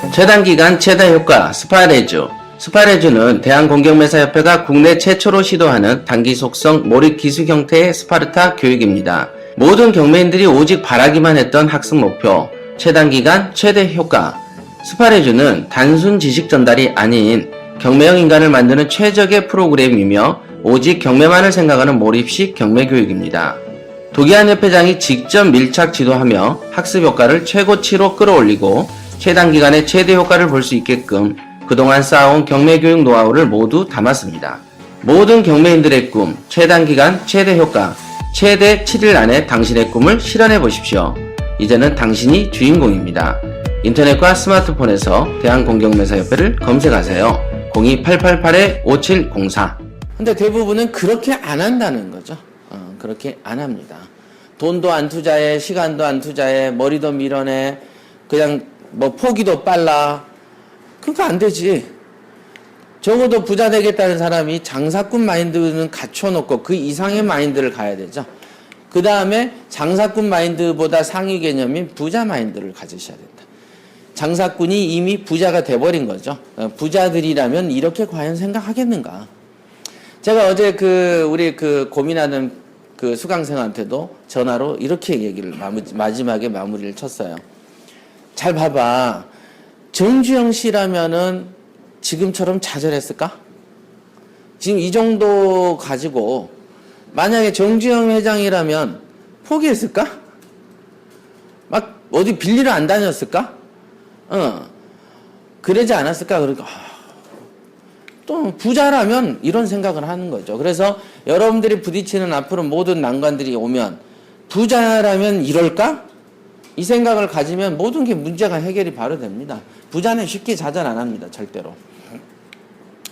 최단기간 최다 효과 스파레주. 스파레주는 대한공경매사협회가 국내 최초로 시도하는 단기 속성 몰입 기술 형태의 스파르타 교육입니다. 모든 경매인들이 오직 바라기만 했던 학습 목표, 최단기간 최대 효과. 스파레주는 단순 지식 전달이 아닌 경매형 인간을 만드는 최적의 프로그램이며 오직 경매만을 생각하는 몰입식 경매 교육입니다. 도기한 협회장이 직접 밀착 지도하며 학습 효과를 최고치로 끌어올리고 최단기간의 최대 효과를 볼 수 있게끔 그동안 쌓아온 경매교육 노하우를 모두 담았습니다. 모든 경매인들의 꿈, 최단기간 최대 효과, 최대 7일 안에 당신의 꿈을 실현해 보십시오. 이제는 당신이 주인공입니다. 인터넷과 스마트폰에서 대한공경매사협회를 검색하세요. 02888-5704. 근데 대부분은 그렇게 안 한다는 거죠. 그렇게 안 합니다. 돈도 안 투자해, 시간도 안 투자해, 머리도 밀어내, 그냥 뭐 포기도 빨라. 그러니까 안 되지. 적어도 부자 되겠다는 사람이 장사꾼 마인드는 갖춰놓고 그 이상의 마인드를 가야 되죠. 그 다음에 장사꾼 마인드보다 상위 개념인 부자 마인드를 가지셔야 된다. 장사꾼이 이미 부자가 돼버린 거죠. 부자들이라면 이렇게 과연 생각하겠는가. 제가 어제 우리 고민하는 수강생한테도 전화로 이렇게 얘기를 마지막에 마무리를 쳤어요. 잘 봐봐. 정주영 씨라면은 지금처럼 좌절했을까? 지금 이 정도 가지고 만약에 정주영 회장이라면 포기했을까? 막 어디 빌리러 안 다녔을까? 그러지 않았을까? 그러니까 또 부자라면 이런 생각을 하는 거죠. 그래서 여러분들이 부딪히는 앞으로 모든 난관들이 오면 부자라면 이럴까? 이 생각을 가지면 모든 게 문제가 해결이 바로 됩니다. 부자는 쉽게 좌절 안 합니다. 절대로.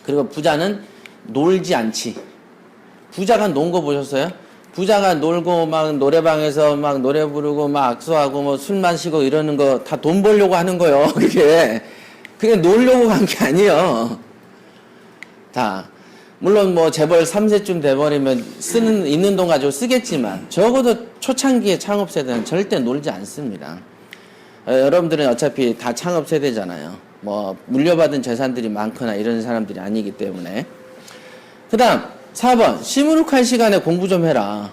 그리고 부자는 놀지 않지. 부자가 논 거 보셨어요? 부자가 놀고 막 노래방에서 막 노래 부르고 막 악수하고 뭐 술 마시고 이러는 거 다 돈 벌려고 하는 거예요. 그게 놀려고 간 게 아니에요. 다. 물론 뭐 재벌 3세쯤 돼버리면 있는 돈 가지고 쓰겠지만 적어도 초창기의 창업 세대는 절대 놀지 않습니다. 여러분들은 어차피 다 창업 세대잖아요. 뭐 물려받은 재산들이 많거나 이런 사람들이 아니기 때문에. 그 다음 4번 시무룩할 시간에 공부 좀 해라.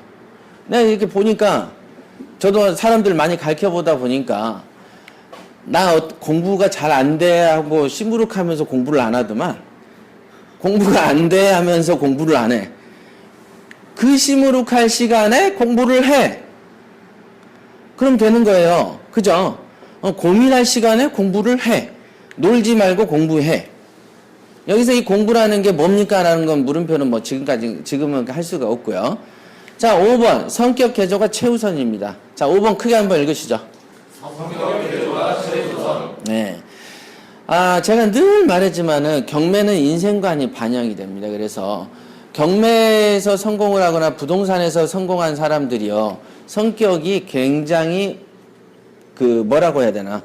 내가 이렇게 보니까 저도 사람들 많이 가르쳐보다 보니까 나 공부가 잘 안 돼 하고 시무룩하면서 공부를 안 하더만 공부가 안 돼 하면서 공부를 안 해. 그 시무룩할 시간에 공부를 해. 그럼 되는 거예요. 그죠? 고민할 시간에 공부를 해. 놀지 말고 공부해. 여기서 이 공부라는 게 뭡니까? 라는 건 물음표는 뭐 지금은 할 수가 없고요. 자, 5번. 성격 개조가 최우선입니다. 자, 5번 크게 한번 읽으시죠. 성격 개조가 최우선. 네. 제가 늘 말했지만은 경매는 인생관이 반영이 됩니다. 그래서 경매에서 성공을 하거나 부동산에서 성공한 사람들이요. 성격이 굉장히 뭐라고 해야 되나.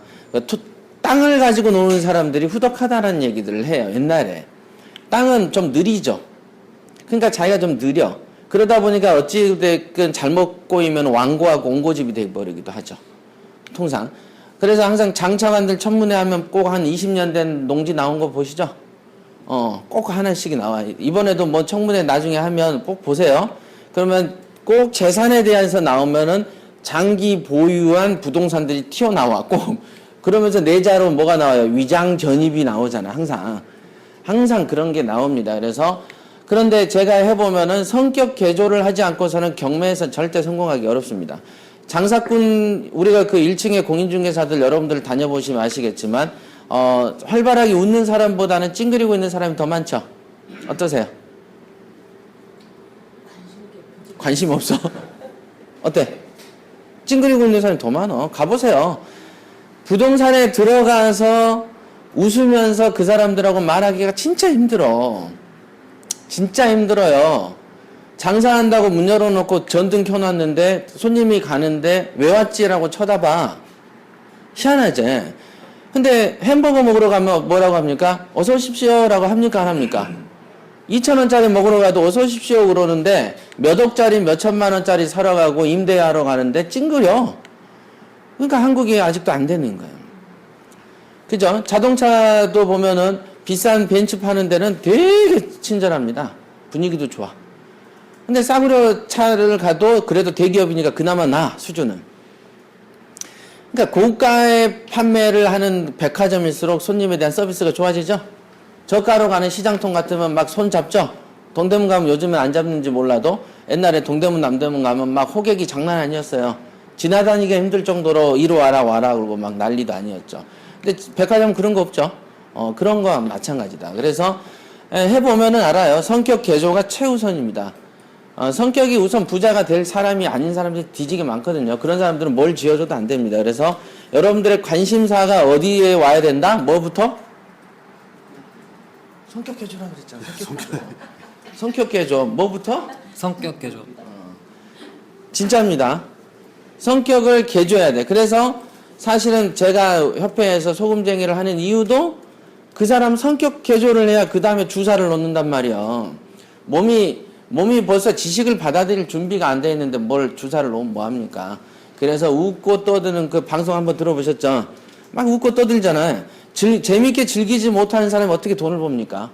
땅을 가지고 노는 사람들이 후덕하다는 얘기들을 해요. 옛날에. 땅은 좀 느리죠. 그러니까 자기가 좀 느려. 그러다 보니까 어찌됐든 잘못 꼬이면 왕고하고 옹고집이 되어버리기도 하죠. 통상. 그래서 항상 장차관들 청문회 하면 꼭 한 20년 된 농지 나온 거 보시죠? 꼭 하나씩 나와요. 이번에도 뭐 청문회 나중에 하면 꼭 보세요. 그러면 꼭 재산에 대해서 나오면은 장기 보유한 부동산들이 튀어나와. 꼭. 그러면서 내자로 뭐가 나와요? 위장 전입이 나오잖아. 항상 그런 게 나옵니다. 그런데 제가 해보면은 성격 개조를 하지 않고서는 경매에서 절대 성공하기 어렵습니다. 장사꾼, 우리가 1층에 공인중개사들 여러분들 다녀보시면 아시겠지만, 활발하게 웃는 사람보다는 찡그리고 있는 사람이 더 많죠? 어떠세요? 관심 없어? 어때? 찡그리고 있는 사람이 더 많아. 가보세요. 부동산에 들어가서 웃으면서 그 사람들하고 말하기가 진짜 힘들어. 진짜 힘들어요. 장사한다고 문 열어놓고 전등 켜놨는데 손님이 가는데 왜 왔지라고 쳐다봐. 희한하지. 근데 햄버거 먹으러 가면 뭐라고 합니까? 어서 오십시오 라고 합니까? 안 합니까? 2,000원짜리 먹으러 가도 어서 오십시오 그러는데 몇 억짜리 몇 천만 원짜리 사러 가고 임대하러 가는데 찡그려. 그러니까 한국이 아직도 안 되는 거예요. 그죠? 자동차도 보면은 비싼 벤츠 파는 데는 되게 친절합니다. 분위기도 좋아. 근데 싸구려 차를 가도 그래도 대기업이니까 그나마 나, 수준은. 그러니까 고가의 판매를 하는 백화점일수록 손님에 대한 서비스가 좋아지죠? 저가로 가는 시장통 같으면 막 손 잡죠? 동대문 가면 요즘엔 안 잡는지 몰라도 옛날에 동대문 남대문 가면 막 호객이 장난 아니었어요. 지나다니기 힘들 정도로 이리 와라 그러고 막 난리도 아니었죠. 근데 백화점 그런 거 없죠? 그런 거와 마찬가지다. 그래서 해보면은 알아요. 성격 개조가 최우선입니다. 성격이 우선 부자가 될 사람이 아닌 사람들이 뒤지게 많거든요. 그런 사람들은 뭘 지어줘도 안 됩니다. 그래서 여러분들의 관심사가 어디에 와야 된다? 뭐부터? 성격 개조라고 그랬잖아. 성격 개조. 뭐부터? 성격 개조. 진짜입니다. 성격을 개조해야 돼. 그래서 사실은 제가 협회에서 소금쟁이를 하는 이유도 그 사람 성격 개조를 해야 그 다음에 주사를 놓는단 말이야. 몸이 벌써 지식을 받아들일 준비가 안 돼 있는데 뭘 주사를 놓으면 뭐합니까? 그래서 웃고 떠드는 그 방송 한번 들어보셨죠? 막 웃고 떠들잖아요. 재밌게 즐기지 못하는 사람이 어떻게 돈을 법니까?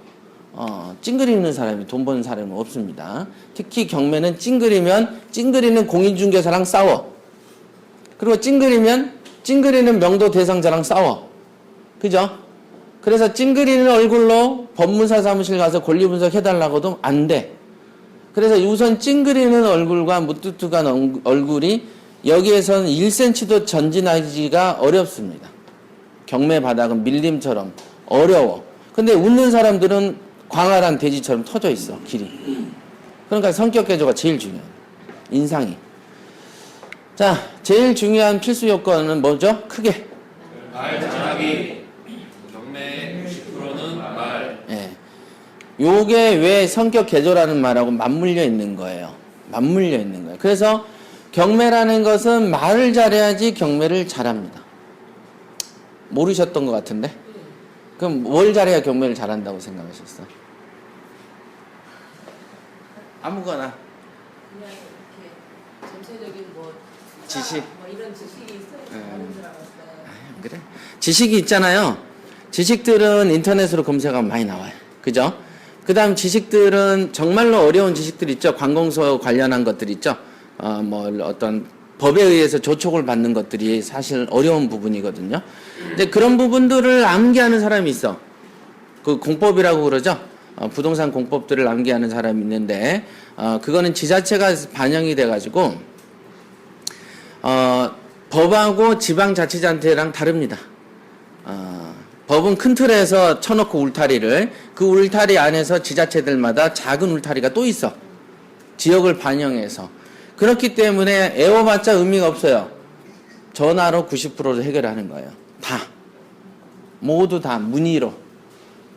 찡그리는 사람이 돈 버는 사람은 없습니다. 특히 경매는 찡그리는 공인중개사랑 싸워. 그리고 찡그리는 명도 대상자랑 싸워. 그죠? 그래서 찡그리는 얼굴로 법무사 사무실 가서 권리 분석 해달라고도 안 돼. 그래서 우선 찡그리는 얼굴과 무뚝뚝한 얼굴이 여기에서는 1cm도 전진하기가 어렵습니다. 경매 바닥은 밀림처럼 어려워. 근데 웃는 사람들은 광활한 돼지처럼 터져 있어, 길이. 그러니까 성격 개조가 제일 중요해요. 인상이. 자, 제일 중요한 필수 요건은 뭐죠? 크게. 말 잘하기. 경매 90%는 말. 예. 요게 왜 성격 개조라는 말하고 맞물려 있는 거예요. 맞물려 있는 거예요. 그래서 경매라는 것은 말을 잘해야지 경매를 잘합니다. 모르셨던 것 같은데? 그럼 뭘 잘해야 경매를 잘한다고 생각하셨어? 아무거나. 그냥 이렇게 전체적인 뭐 지식. 뭐 이런 지식이 있어야 다른 줄 알았어요. 안 그래? 지식이 있잖아요. 지식들은 인터넷으로 검색하면 많이 나와요. 그죠? 그 다음 지식들은 정말로 어려운 지식들 있죠. 관공서 관련한 것들 있죠. 뭐 어떤 법에 의해서 조촉을 받는 것들이 사실 어려운 부분이거든요. 근데 그런 부분들을 암기하는 사람이 있어. 그 공법이라고 그러죠. 부동산 공법들을 암기하는 사람이 있는데, 그거는 지자체가 반영이 돼가지고, 법하고 지방자치단체랑 다릅니다. 법은 큰 틀에서 쳐놓고 울타리를, 그 울타리 안에서 지자체들마다 작은 울타리가 또 있어. 지역을 반영해서. 그렇기 때문에 애워봤자 의미가 없어요. 전화로 90%를 해결하는 거예요. 다. 모두 다 문의로.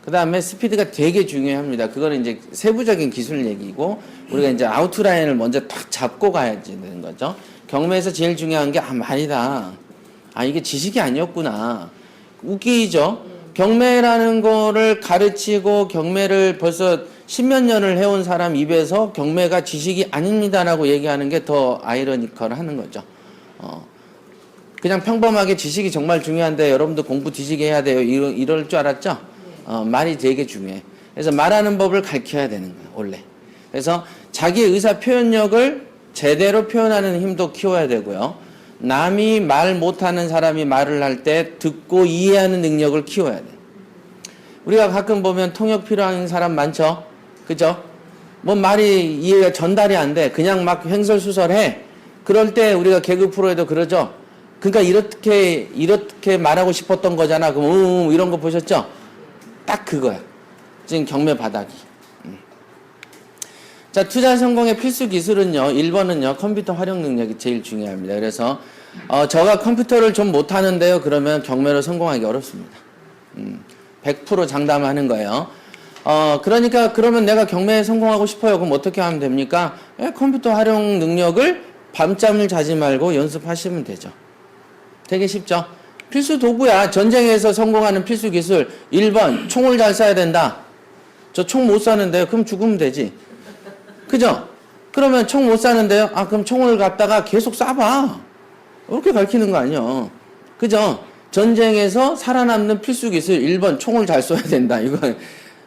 그 다음에 스피드가 되게 중요합니다. 그거는 이제 세부적인 기술 얘기고, 우리가 이제 아웃라인을 먼저 딱 잡고 가야지 되는 거죠. 경매에서 제일 중요한 게, 말이다. 이게 지식이 아니었구나. 웃기죠? 경매라는 거를 가르치고 경매를 벌써 십몇 년을 해온 사람 입에서 경매가 지식이 아닙니다라고 얘기하는 게 더 아이러니컬 하는 거죠. 그냥 평범하게 지식이 정말 중요한데 여러분도 공부 뒤지게 해야 돼요. 이럴 줄 알았죠? 말이 되게 중요해. 그래서 말하는 법을 가르쳐야 되는 거예요, 원래. 그래서 자기 의사 표현력을 제대로 표현하는 힘도 키워야 되고요. 남이 말 못하는 사람이 말을 할 때 듣고 이해하는 능력을 키워야 돼. 우리가 가끔 보면 통역 필요한 사람 많죠? 그죠? 뭐 말이 이해가 전달이 안 돼. 그냥 막 횡설수설해. 그럴 때 우리가 개그 프로에도 그러죠? 그러니까 이렇게 말하고 싶었던 거잖아. 그럼 이런 거 보셨죠? 딱 그거야. 지금 경매 바닥이. 자, 투자 성공의 필수 기술은요. 1번은요. 컴퓨터 활용 능력이 제일 중요합니다. 그래서 저가 컴퓨터를 좀 못하는데요. 그러면 경매로 성공하기 어렵습니다. 100% 장담하는 거예요. 그러니까 그러면 내가 경매에 성공하고 싶어요. 그럼 어떻게 하면 됩니까? 컴퓨터 활용 능력을 밤잠을 자지 말고 연습하시면 되죠. 되게 쉽죠? 필수 도구야. 전쟁에서 성공하는 필수 기술. 1번, 총을 잘 쏴야 된다. 저 총 못 쏘는데요. 그럼 죽으면 되지. 그죠? 그러면 총 못 쏘는데요. 그럼 총을 갖다가 계속 쏴봐. 이렇게 가르치는 거 아니에요. 그죠? 전쟁에서 살아남는 필수 기술 1번 총을 잘 쏘야 된다. 이거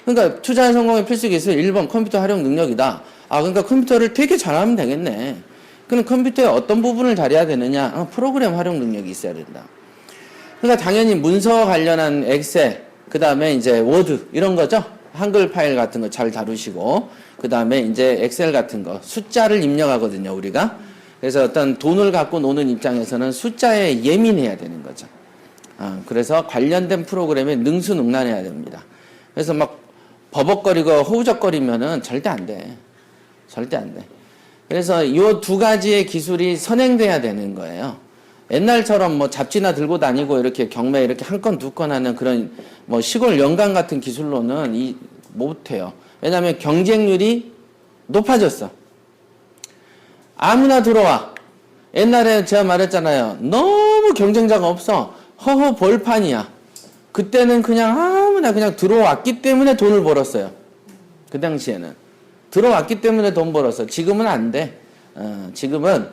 그러니까 투자 성공의 필수 기술 1번 컴퓨터 활용 능력이다. 아 그러니까 컴퓨터를 되게 잘하면 되겠네. 그럼 컴퓨터의 어떤 부분을 잘해야 되느냐? 프로그램 활용 능력이 있어야 된다. 그러니까 당연히 문서 관련한 엑셀, 그 다음에 이제 워드 이런 거죠. 한글 파일 같은 거 잘 다루시고, 그 다음에 이제 엑셀 같은 거 숫자를 입력하거든요 우리가. 그래서 어떤 돈을 갖고 노는 입장에서는 숫자에 예민해야 되는 거죠. 그래서 관련된 프로그램에 능수능란해야 됩니다. 그래서 막 버벅거리고 허우적거리면은 절대 안 돼. 절대 안 돼. 그래서 이 두 가지의 기술이 선행돼야 되는 거예요. 옛날처럼 뭐 잡지나 들고 다니고 이렇게 경매 이렇게 한 건 두 건 하는 그런 뭐 시골 연간 같은 기술로는 못해요. 왜냐하면 경쟁률이 높아졌어. 아무나 들어와. 옛날에 제가 말했잖아요. 너무 경쟁자가 없어. 허허 벌판이야. 그때는 그냥 아무나 그냥 들어왔기 때문에 돈을 벌었어요. 그 당시에는. 들어왔기 때문에 돈 벌었어. 지금은 안 돼. 지금은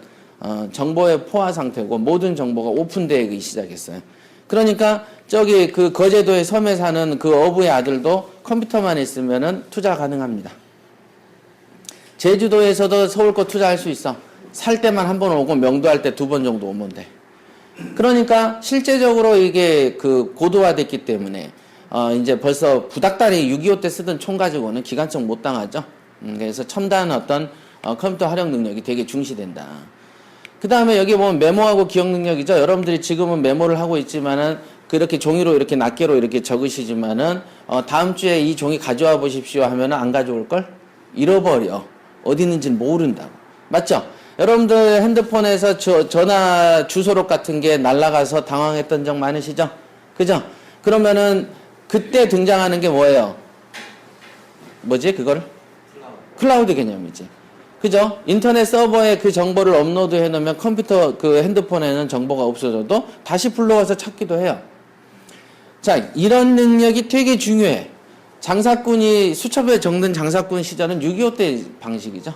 정보의 포화 상태고 모든 정보가 오픈되기 시작했어요. 그러니까 저기 그 거제도의 섬에 사는 그 어부의 아들도 컴퓨터만 있으면은 투자 가능합니다. 제주도에서도 서울 거 투자할 수 있어. 살 때만 한 번 오고 명도할 때 두 번 정도 오면 돼. 그러니까 실제적으로 이게 그 고도화됐기 때문에 이제 벌써 부닥다리 6.25 때 쓰던 총 가지고는 기관총 못 당하죠. 그래서 첨단 어떤 컴퓨터 활용 능력이 되게 중시된다. 그 다음에 여기 보면 메모하고 기억 능력이죠. 여러분들이 지금은 메모를 하고 있지만은 그렇게 종이로 이렇게 낱개로 이렇게 적으시지만은 다음 주에 이 종이 가져와 보십시오 하면은 안 가져올 걸? 잃어버려. 어디 있는지는 모른다고. 맞죠? 여러분들 핸드폰에서 전화 주소록 같은 게 날아가서 당황했던 적 많으시죠? 그죠? 그러면은 그때 등장하는 게 뭐예요? 뭐지 그걸? 클라우드 개념이지. 그죠? 인터넷 서버에 그 정보를 업로드 해놓으면 컴퓨터 그 핸드폰에는 정보가 없어져도 다시 불러와서 찾기도 해요. 자, 이런 능력이 되게 중요해. 장사꾼이 수첩에 적는 장사꾼 시절은 6.25 때 방식이죠.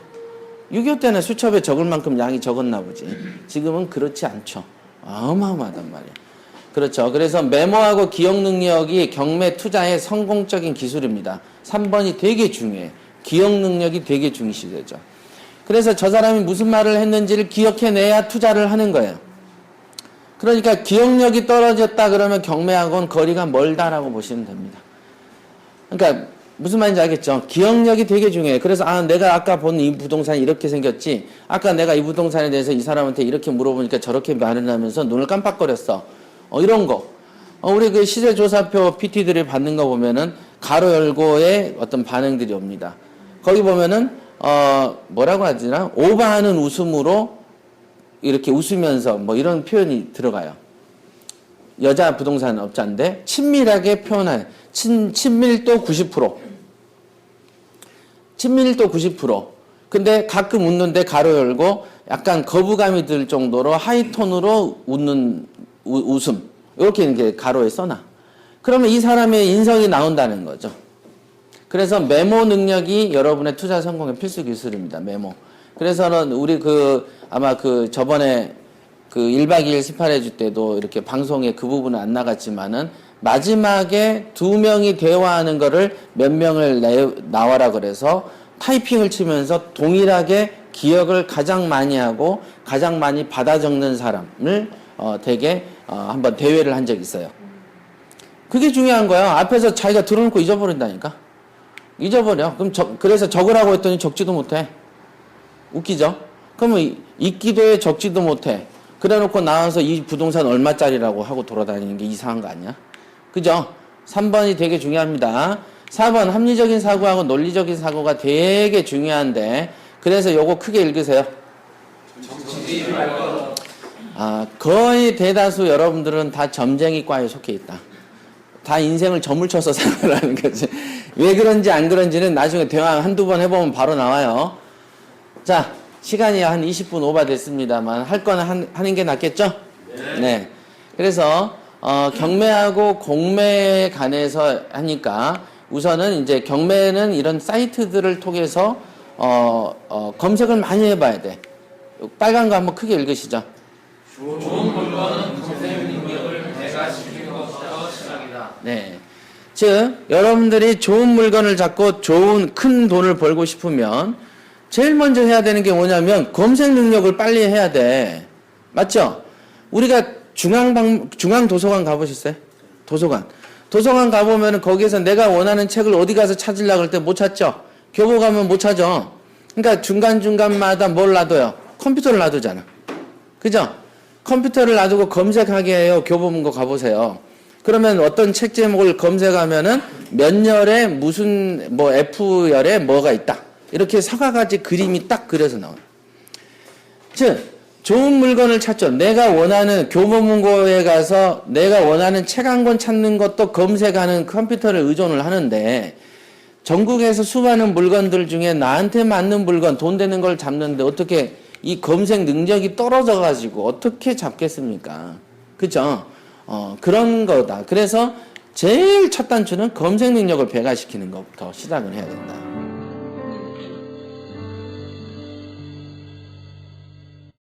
6.25 때는 수첩에 적을 만큼 양이 적었나 보지. 지금은 그렇지 않죠. 어마어마하단 말이야. 그렇죠. 그래서 메모하고 기억 능력이 경매 투자의 성공적인 기술입니다. 3번이 되게 중요해. 기억 능력이 되게 중시되죠. 그래서 저 사람이 무슨 말을 했는지를 기억해내야 투자를 하는 거예요. 그러니까 기억력이 떨어졌다 그러면 경매하고는 거리가 멀다라고 보시면 됩니다. 그러니까 무슨 말인지 알겠죠? 기억력이 되게 중요해요. 그래서 내가 아까 본 이 부동산이 이렇게 생겼지, 아까 내가 이 부동산에 대해서 이 사람한테 이렇게 물어보니까 저렇게 말을 하면서 눈을 깜빡거렸어. 이런 거. 우리 그 시세조사표 PT들이 받는 거 보면은 가로 열고의 어떤 반응들이 옵니다. 거기 보면은 뭐라고 하지나 오버하는 웃음으로 이렇게 웃으면서 뭐 이런 표현이 들어가요. 여자 부동산 업자인데 친밀하게 표현할 친밀도 90%. 친밀도 90%. 근데 가끔 웃는데 가로 열고 약간 거부감이 들 정도로 하이톤으로 웃는 웃음. 이렇게 이렇게 가로에 써놔. 그러면 이 사람의 인성이 나온다는 거죠. 그래서 메모 능력이 여러분의 투자 성공의 필수 기술입니다. 메모. 그래서는 우리 아마 저번에 1박 2일 스파레주 때도 이렇게 방송에 그 부분은 안 나갔지만은 마지막에 두 명이 대화하는 거를 몇 명을 나와라 그래서 타이핑을 치면서 동일하게 기억을 가장 많이 하고 가장 많이 받아 적는 사람을 되게 한번 대회를 한 적이 있어요. 그게 중요한 거야. 앞에서 자기가 들어놓고 잊어버린다니까. 잊어버려. 그럼 그래서 적으라고 했더니 적지도 못해. 웃기죠? 그러면 읽기도 해, 적지도 못해. 그래 놓고 나와서 이 부동산 얼마짜리라고 하고 돌아다니는 게 이상한 거 아니야? 그죠? 3번이 되게 중요합니다. 4번 합리적인 사고하고 논리적인 사고가 되게 중요한데 그래서 요거 크게 읽으세요. 거의 대다수 여러분들은 다 점쟁이과에 속해 있다. 다 인생을 점을 쳐서 살아가는 거지. 왜 그런지 안 그런지는 나중에 대화 한두 번 해보면 바로 나와요. 자, 시간이 한 20분 오버 됐습니다만 할 거는 하는 게 낫겠죠? 네. 그래서 경매하고 공매에 관해서 하니까 우선은 이제 경매는 이런 사이트들을 통해서 검색을 많이 해봐야 돼. 빨간 거 한번 크게 읽으시죠. 좋은 물건은 검색 능력을 대가시키고 네. 즉, 여러분들이 좋은 물건을 잡고 좋은 큰 돈을 벌고 싶으면 제일 먼저 해야 되는 게 뭐냐면 검색 능력을 빨리 해야 돼. 맞죠? 우리가 중앙도서관 가보셨어요? 도서관 가보면 거기에서 내가 원하는 책을 어디 가서 찾으려고 할 때 못 찾죠? 교보 가면 못 찾아. 그러니까 중간중간마다 뭘 놔둬요? 컴퓨터를 놔두잖아. 그죠? 컴퓨터를 놔두고 검색하게 해요. 교보문고 가보세요. 그러면 어떤 책 제목을 검색하면은 몇 열에 무슨 뭐 F열에 뭐가 있다. 이렇게 서가지 그림이 딱 그려서 나와요. 즉 좋은 물건을 찾죠. 내가 원하는 교보문고에 가서 내가 원하는 책 한 권 찾는 것도 검색하는 컴퓨터를 의존을 하는데 전국에서 수많은 물건들 중에 나한테 맞는 물건, 돈 되는 걸 잡는데 어떻게 이 검색 능력이 떨어져 가지고 어떻게 잡겠습니까? 그죠? 그런 거다. 그래서 제일 첫 단추는 검색 능력을 배가시키는 것부터 시작을 해야 된다.